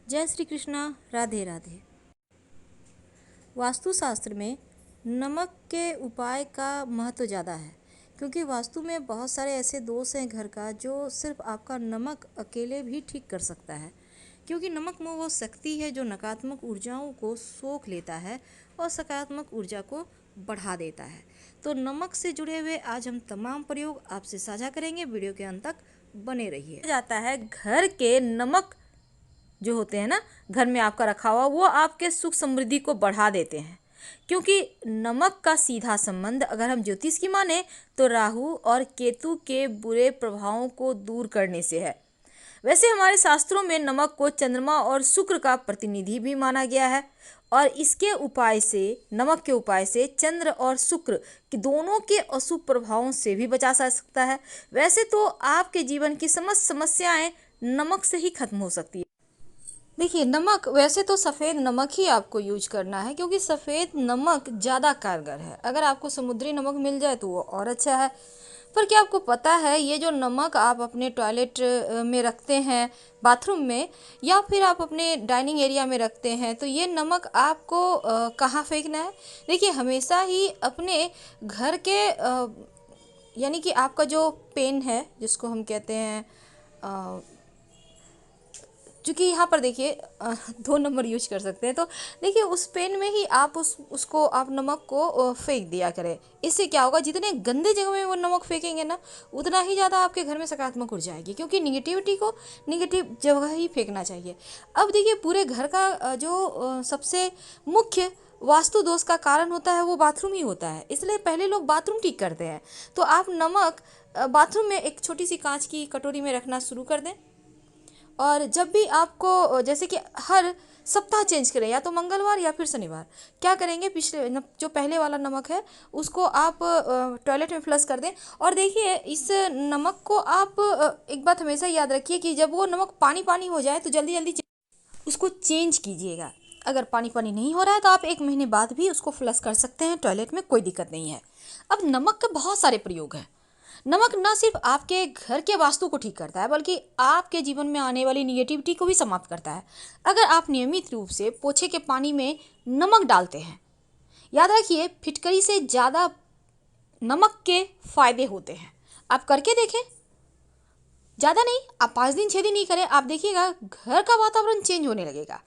जय श्री कृष्णा। राधे राधे। वास्तुशास्त्र में नमक के उपाय का महत्व ज़्यादा है, क्योंकि वास्तु में बहुत सारे ऐसे दोष हैं घर का जो सिर्फ आपका नमक अकेले भी ठीक कर सकता है। क्योंकि नमक में वो शक्ति है जो नकारात्मक ऊर्जाओं को सोख लेता है और सकारात्मक ऊर्जा को बढ़ा देता है। तो नमक से जुड़े हुए आज हम तमाम प्रयोग आपसे साझा करेंगे। वीडियो के अंत तक बने रहिए। जाता है घर के नमक जो होते हैं ना, घर में आपका रखा हुआ, वो आपके सुख समृद्धि को बढ़ा देते हैं। क्योंकि नमक का सीधा संबंध अगर हम ज्योतिष की माने तो राहु और केतु के बुरे प्रभावों को दूर करने से है। वैसे हमारे शास्त्रों में नमक को चंद्रमा और शुक्र का प्रतिनिधि भी माना गया है और इसके उपाय से, नमक के उपाय से चंद्र और शुक्र की दोनों के अशुभ प्रभावों से भी बचा जा सकता है। वैसे तो आपके जीवन की समस्त समस्याएं नमक से ही खत्म हो सकती है। देखिए, नमक वैसे तो सफ़ेद नमक ही आपको यूज करना है, क्योंकि सफ़ेद नमक ज़्यादा कारगर है। अगर आपको समुद्री नमक मिल जाए तो वो और अच्छा है। पर क्या आपको पता है, ये जो नमक आप अपने टॉयलेट में रखते हैं, बाथरूम में, या फिर आप अपने डाइनिंग एरिया में रखते हैं, तो ये नमक आपको कहाँ फेंकना है? देखिए, हमेशा ही अपने घर के यानी कि आपका जो पेन है, जिसको हम कहते हैं, चूँकि यहाँ पर देखिए 2 नंबर यूज कर सकते हैं, तो देखिए उस पेन में ही आप उसको आप नमक को फेंक दिया करें। इससे क्या होगा, जितने गंदे जगह में वो नमक फेंकेंगे ना, उतना ही ज़्यादा आपके घर में सकारात्मक ऊर्जा आएगी, क्योंकि निगेटिविटी को निगेटिव जगह ही फेंकना चाहिए। अब देखिए, पूरे घर का जो सबसे मुख्य वास्तु दोष का कारण होता है वो बाथरूम ही होता है। इसलिए पहले लोग बाथरूम ठीक करते हैं। तो आप नमक बाथरूम में एक छोटी सी कांच की कटोरी में रखना शुरू कर दें, और जब भी आपको, जैसे कि हर सप्ताह चेंज करें, या तो मंगलवार या फिर शनिवार, क्या करेंगे, पिछले जो पहले वाला नमक है उसको आप टॉयलेट में फ्लश कर दें। और देखिए, इस नमक को आप एक बात हमेशा याद रखिए कि जब वो नमक पानी पानी हो जाए तो जल्दी जल्दी उसको चेंज कीजिएगा। अगर पानी पानी नहीं हो रहा है तो आप 1 महीने बाद भी उसको फ्लश कर सकते हैं टॉयलेट में, कोई दिक्कत नहीं है। अब नमक के बहुत सारे प्रयोग हैं। नमक न सिर्फ आपके घर के वास्तु को ठीक करता है, बल्कि आपके जीवन में आने वाली निगेटिविटी को भी समाप्त करता है। अगर आप नियमित रूप से पोछे के पानी में नमक डालते हैं, याद रखिए, फिटकरी से ज़्यादा नमक के फायदे होते हैं। आप करके देखें, ज़्यादा नहीं, आप 5 दिन 6 दिन ही करें, आप देखिएगा घर का वातावरण चेंज होने लगेगा।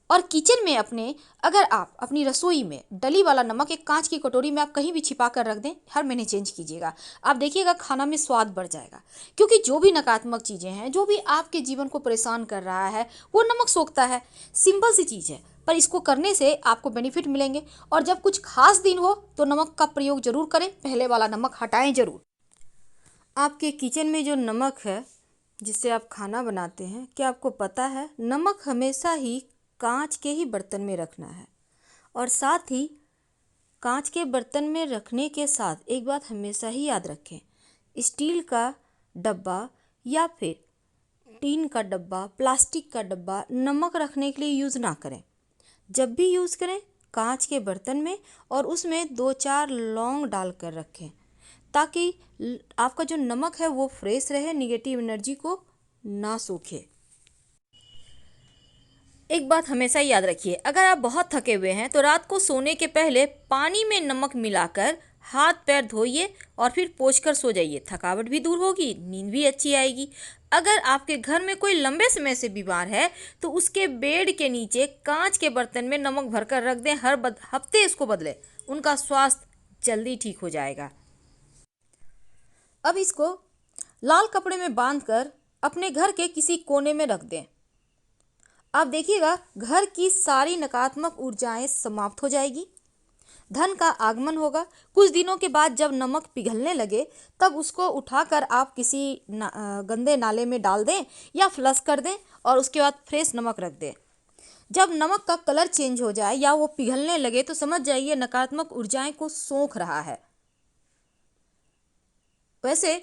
और किचन में अगर आप अपनी रसोई में डली वाला नमक एक कांच की कटोरी में आप कहीं भी छिपा कर रख दें, हर महीने चेंज कीजिएगा, आप देखिएगा खाना में स्वाद बढ़ जाएगा। क्योंकि जो भी नकारात्मक चीज़ें हैं, जो भी आपके जीवन को परेशान कर रहा है, वो नमक सोखता है। सिंपल सी चीज़ है, पर इसको करने से आपको बेनिफिट मिलेंगे। और जब कुछ खास दिन हो तो नमक का प्रयोग जरूर करें, पहले वाला नमक हटाएं जरूर। आपके किचन में जो नमक है जिससे आप खाना बनाते हैं, क्या आपको पता है, नमक हमेशा ही कांच के ही बर्तन में रखना है। और साथ ही कांच के बर्तन में रखने के साथ एक बात हमेशा ही याद रखें, स्टील का डब्बा या फिर टीन का डब्बा, प्लास्टिक का डब्बा नमक रखने के लिए यूज़ ना करें। जब भी यूज़ करें, कांच के बर्तन में, और उसमें 2-4 लौंग डालकर रखें, ताकि आपका जो नमक है वो फ्रेश रहे, निगेटिव एनर्जी को ना सूखे। एक बात हमेशा याद रखिए, अगर आप बहुत थके हुए हैं तो रात को सोने के पहले पानी में नमक मिलाकर हाथ पैर धोइए और फिर पोंछकर सो जाइए। थकावट भी दूर होगी, नींद भी अच्छी आएगी। अगर आपके घर में कोई लंबे समय से बीमार है तो उसके बेड के नीचे कांच के बर्तन में नमक भरकर रख दें, हर हफ्ते इसको बदलें, उनका स्वास्थ्य जल्दी ठीक हो जाएगा। अब इसको लाल कपड़े में बांधकर अपने घर के किसी कोने में रख दें। आप देखिएगा घर की सारी नकारात्मक ऊर्जाएं समाप्त हो जाएगी, धन का आगमन होगा। कुछ दिनों के बाद जब नमक पिघलने लगे तब उसको उठाकर आप किसी गंदे नाले में डाल दें या फ्लश कर दें, और उसके बाद फ्रेश नमक रख दें। जब नमक का कलर चेंज हो जाए या वो पिघलने लगे तो समझ जाइए नकारात्मक ऊर्जाएं को सोख रहा है। वैसे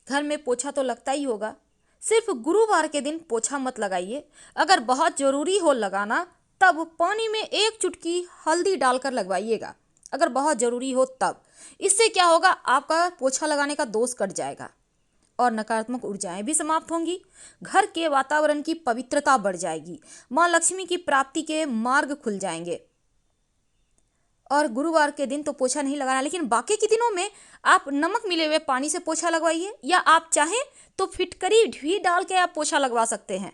घर में पोछा तो लगता ही होगा, सिर्फ गुरुवार के दिन पोछा मत लगाइए। अगर बहुत ज़रूरी हो लगाना तब पानी में 1 चुटकी हल्दी डालकर लगवाइएगा, अगर बहुत ज़रूरी हो तब। इससे क्या होगा, आपका पोछा लगाने का दोष कट जाएगा और नकारात्मक ऊर्जाएं भी समाप्त होंगी। घर के वातावरण की पवित्रता बढ़ जाएगी। माँ लक्ष्मी की प्राप्ति के मार्ग खुल जाएंगे। और गुरुवार के दिन तो पोछा नहीं लगाना, लेकिन बाकी के दिनों में आप नमक मिले हुए पानी से पोछा लगवाइए, या आप चाहें तो फिटकरी भी डाल के आप पोछा लगवा सकते हैं।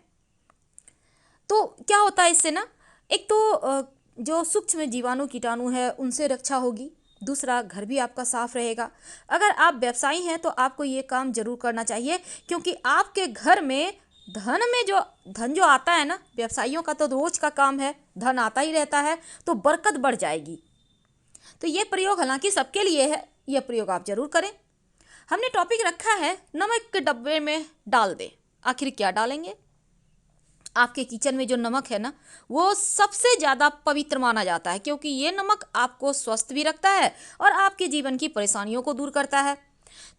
तो क्या होता है इससे ना, एक तो जो सूक्ष्म जीवाणु कीटाणु है उनसे रक्षा होगी, दूसरा घर भी आपका साफ रहेगा। अगर आप व्यवसायी हैं तो आपको ये काम जरूर करना चाहिए, क्योंकि आपके घर में धन जो आता है ना, व्यवसायियों का तो रोज का काम है, धन आता ही रहता है, तो बरकत बढ़ जाएगी। तो ये प्रयोग हालांकि सबके लिए है, यह प्रयोग आप जरूर करें। हमने टॉपिक रखा है नमक के डब्बे में डाल दें। आखिर क्या डालेंगे? आपके किचन में जो नमक है ना, वो सबसे ज़्यादा पवित्र माना जाता है, क्योंकि ये नमक आपको स्वस्थ भी रखता है और आपके जीवन की परेशानियों को दूर करता है।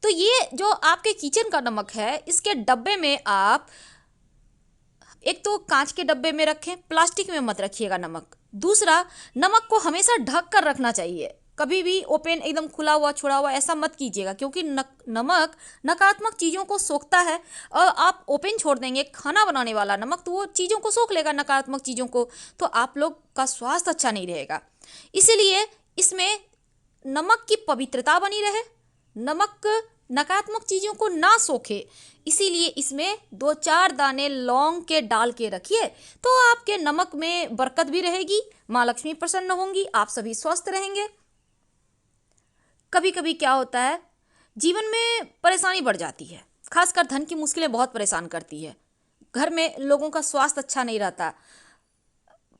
तो ये जो आपके किचन का नमक है, इसके डब्बे में आप एक तो कांच के डब्बे में रखें, प्लास्टिक में मत रखिएगा नमक। दूसरा, नमक को हमेशा ढक कर रखना चाहिए, कभी भी ओपन एकदम खुला हुआ छोड़ा हुआ ऐसा मत कीजिएगा, क्योंकि नमक नकारात्मक चीज़ों को सोखता है। और आप ओपन छोड़ देंगे खाना बनाने वाला नमक, तो वो चीज़ों को सोख लेगा, नकारात्मक चीज़ों को, तो आप लोग का स्वास्थ्य अच्छा नहीं रहेगा। इसीलिए इसमें नमक की पवित्रता बनी रहे, नमक नकारात्मक चीज़ों को ना सोखे, इसीलिए इसमें 2-4 दाने लौंग के डाल के रखिए, तो आपके नमक में बरकत भी रहेगी, माँ लक्ष्मी प्रसन्न होंगी, आप सभी स्वस्थ रहेंगे। कभी कभी क्या होता है, जीवन में परेशानी बढ़ जाती है, खासकर धन की मुश्किलें बहुत परेशान करती है। घर में लोगों का स्वास्थ्य अच्छा नहीं रहता,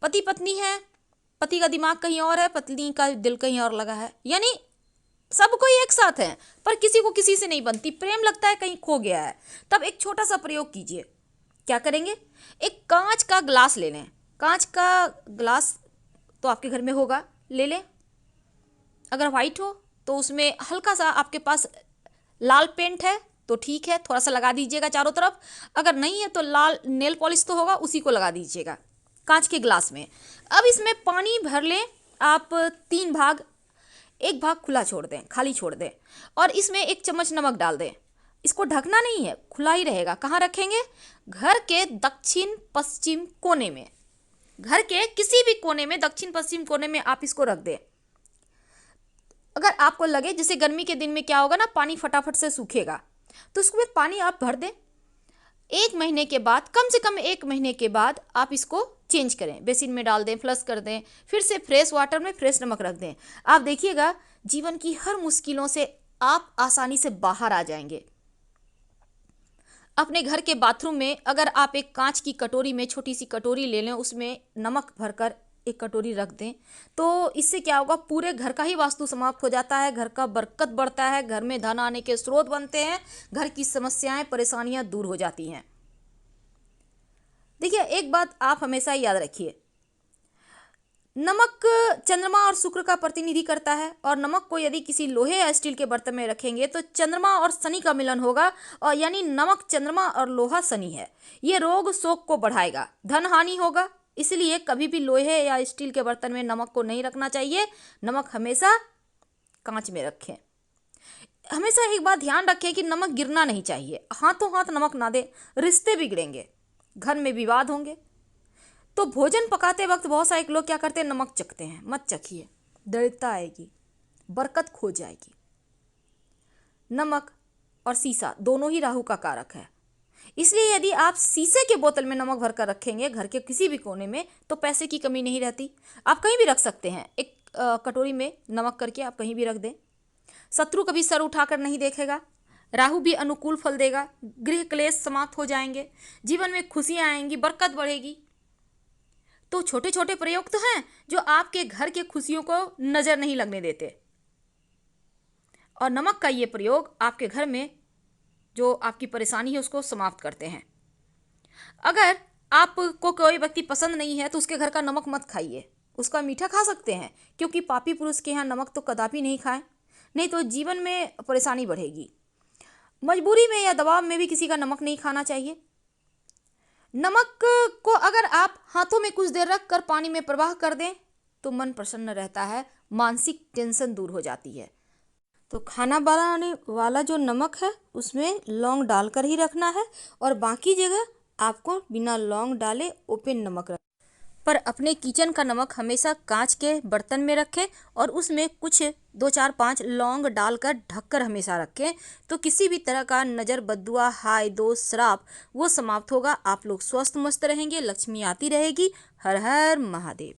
पति पत्नी है, पति का दिमाग कहीं और है, पत्नी का दिल कहीं और लगा है, यानी सब कोई एक साथ है पर किसी को किसी से नहीं बनती, प्रेम लगता है कहीं खो गया है। तब एक छोटा सा प्रयोग कीजिए। क्या करेंगे? एक कांच का ग्लास ले लें। कांच का ग्लास तो आपके घर में होगा, ले लें। अगर वाइट हो तो उसमें हल्का सा आपके पास लाल पेंट है तो ठीक है, थोड़ा सा लगा दीजिएगा चारों तरफ। अगर नहीं है तो लाल नेल पॉलिश तो होगा, उसी को लगा दीजिएगा कांच के ग्लास में। अब इसमें पानी भर लें आप 3 भाग, एक भाग खुला छोड़ दें, खाली छोड़ दें, और इसमें 1 चम्मच नमक डाल दें। इसको ढकना नहीं है, खुला ही रहेगा। कहाँ रखेंगे? घर के दक्षिण पश्चिम कोने में, घर के किसी भी कोने में, दक्षिण पश्चिम कोने में आप इसको रख दें। अगर आपको लगे जैसे गर्मी के दिन में क्या होगा ना, पानी फटाफट से सूखेगा, तो उसमें पानी आप भर दें। 1 महीने के बाद, कम से कम 1 महीने के बाद आप इसको चेंज करें, बेसिन में डाल दें, फ्लश कर दें, फिर से फ्रेश वाटर में फ्रेश नमक रख दें। आप देखिएगा जीवन की हर मुश्किलों से आप आसानी से बाहर आ जाएंगे। अपने घर के बाथरूम में अगर आप एक कांच की कटोरी में, छोटी सी कटोरी ले लें, उसमें नमक भरकर 1 कटोरी रख दें, तो इससे क्या होगा, पूरे घर का ही वास्तु समाप्त हो जाता है, घर का बरकत बढ़ता है, घर में धन आने के स्रोत बनते हैं, घर की समस्याएं परेशानियां दूर हो जाती हैं। देखिए एक बात आप हमेशा याद रखिए, नमक चंद्रमा और शुक्र का प्रतिनिधि करता है, और नमक को यदि किसी लोहे या स्टील के बर्तन में रखेंगे तो चंद्रमा और शनि का मिलन होगा, और यानी नमक चंद्रमा और लोहा शनि है। ये रोग शोक को बढ़ाएगा, धन हानि होगा, इसलिए कभी भी लोहे या स्टील के बर्तन में नमक को नहीं रखना चाहिए। नमक हमेशा कांच में रखें। हमेशा एक बात ध्यान रखें कि नमक गिरना नहीं चाहिए, हाथों हाथ नमक ना दें, रिश्ते बिगड़ेंगे, घर में विवाद होंगे। तो भोजन पकाते वक्त बहुत सारे लोग क्या करते हैं, नमक चखते हैं, मत चखिए, दरिद्रता आएगी, बरकत खो जाएगी। नमक और शीशा दोनों ही राहु का कारक है, इसलिए यदि आप शीशे के बोतल में नमक भरकर रखेंगे घर के किसी भी कोने में, तो पैसे की कमी नहीं रहती। आप कहीं भी रख सकते हैं, एक कटोरी में नमक करके आप कहीं भी रख दें। शत्रु कभी सर उठाकर नहीं देखेगा, राहु भी अनुकूल फल देगा, गृह क्लेश समाप्त हो जाएंगे, जीवन में खुशियां आएंगी, बरकत बढ़ेगी। तो छोटे छोटे प्रयोग तो हैं जो आपके घर के खुशियों को नजर नहीं लगने देते, और नमक का ये प्रयोग आपके घर में जो आपकी परेशानी है उसको समाप्त करते हैं। अगर आपको कोई व्यक्ति पसंद नहीं है तो उसके घर का नमक मत खाइए, उसका मीठा खा सकते हैं, क्योंकि पापी पुरुष के यहाँ नमक तो कदापि नहीं खाएं, नहीं तो जीवन में परेशानी बढ़ेगी। मजबूरी में या दबाव में भी किसी का नमक नहीं खाना चाहिए। नमक को अगर आप हाथों में कुछ देर रख कर पानी में प्रवाह कर दें तो मन प्रसन्न रहता है, मानसिक टेंशन दूर हो जाती है। तो खाना बनाने वाला जो नमक है उसमें लौंग डालकर ही रखना है, और बाकी जगह आपको बिना लौंग डाले ओपन नमक रख। पर अपने किचन का नमक हमेशा कांच के बर्तन में रखें और उसमें कुछ 2 4 5 लौंग डालकर ढककर हमेशा रखें। तो किसी भी तरह का नज़र, बददुआ, हाय दोष, श्राप वो समाप्त होगा। आप लोग स्वस्थ मस्त रहेंगे, लक्ष्मी आती रहेगी। हर हर महादेव।